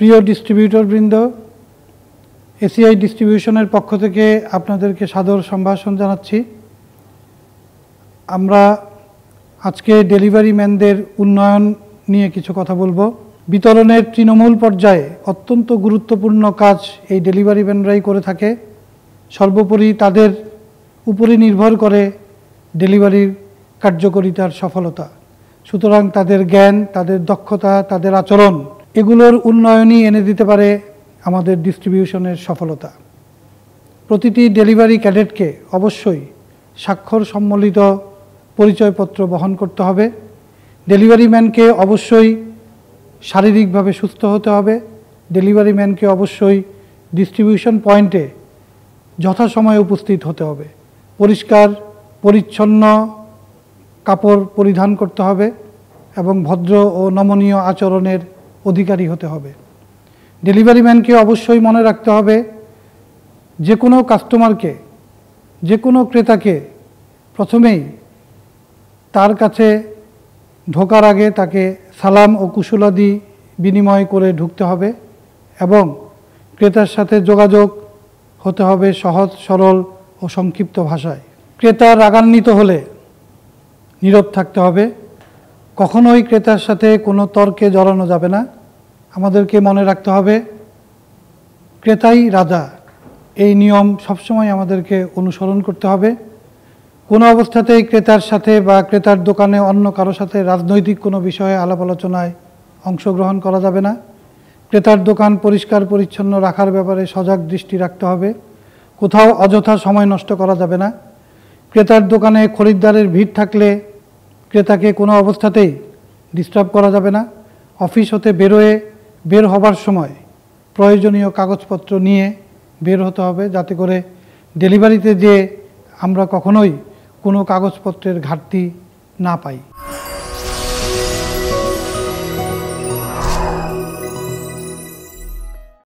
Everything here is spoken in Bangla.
প্রিয় ডিস্ট্রিবিউটর বৃন্দ, এসিআই ডিস্ট্রিবিউশনের পক্ষ থেকে আপনাদেরকে সাদর সম্ভাষণ জানাচ্ছি। আমরা আজকে ডেলিভারি ম্যানদের উন্নয়ন নিয়ে কিছু কথা বলবো। বিতরণের তৃণমূল পর্যায়ে অত্যন্ত গুরুত্বপূর্ণ কাজ এই ডেলিভারি ম্যানরাই করে থাকে। সর্বোপরি তাদের উপরে নির্ভর করে ডেলিভারির কার্যকারিতার সফলতা। সুতরাং তাদের জ্ঞান, তাদের দক্ষতা, তাদের আচরণ এগুলোর উন্নয়নই এনে দিতে পারে আমাদের ডিস্ট্রিবিউশনের সফলতা। প্রতিটি ডেলিভারি ক্যাডেটকে অবশ্যই স্বাক্ষর সম্বলিত পরিচয়পত্র বহন করতে হবে। ডেলিভারি ম্যানকে অবশ্যই শারীরিকভাবে সুস্থ হতে হবে। ডেলিভারি ম্যানকে অবশ্যই ডিস্ট্রিবিউশন পয়েন্টে যথাসময়ে উপস্থিত হতে হবে। পরিষ্কার পরিচ্ছন্ন কাপড় পরিধান করতে হবে এবং ভদ্র ও নমনীয় আচরণের অধিকারী হতে হবে। ডেলিভারি ম্যানকে অবশ্যই মনে রাখতে হবে যে কোনো কাস্টমারকে, যে কোনো ক্রেতাকে প্রথমেই তার কাছে ঢোকার আগে তাকে সালাম ও কুশলাদি বিনিময় করে ঢুকতে হবে এবং ক্রেতার সাথে যোগাযোগ হতে হবে সহজ, সরল ও সংক্ষিপ্ত ভাষায়। ক্রেতা রাগান্বিত হলে নীরব থাকতে হবে। কখনোই ক্রেতার সাথে কোনো তর্কে জড়ানো যাবে না। আমাদেরকে মনে রাখতে হবে ক্রেতাই রাজা, এই নিয়ম সবসময় আমাদেরকে অনুসরণ করতে হবে। কোনো অবস্থাতেই ক্রেতার সাথে বা ক্রেতার দোকানে অন্য কারো সাথে রাজনৈতিক কোনো বিষয়ে আলাপ আলোচনায় অংশগ্রহণ করা যাবে না। ক্রেতার দোকান পরিষ্কার পরিচ্ছন্ন রাখার ব্যাপারে সজাগ দৃষ্টি রাখতে হবে। কোথাও অযথা সময় নষ্ট করা যাবে না। ক্রেতার দোকানে খরিদ্দারের ভিড় থাকলে ক্রেতাকে কোনো অবস্থাতেই ডিস্টার্ব করা যাবে না। অফিস হতে বের হবার সময় প্রয়োজনীয় কাগজপত্র নিয়ে বের হতে হবে, যাতে করে ডেলিভারিতে যেয়ে আমরা কখনোই কোনো কাগজপত্রের ঘাটতি না পাই।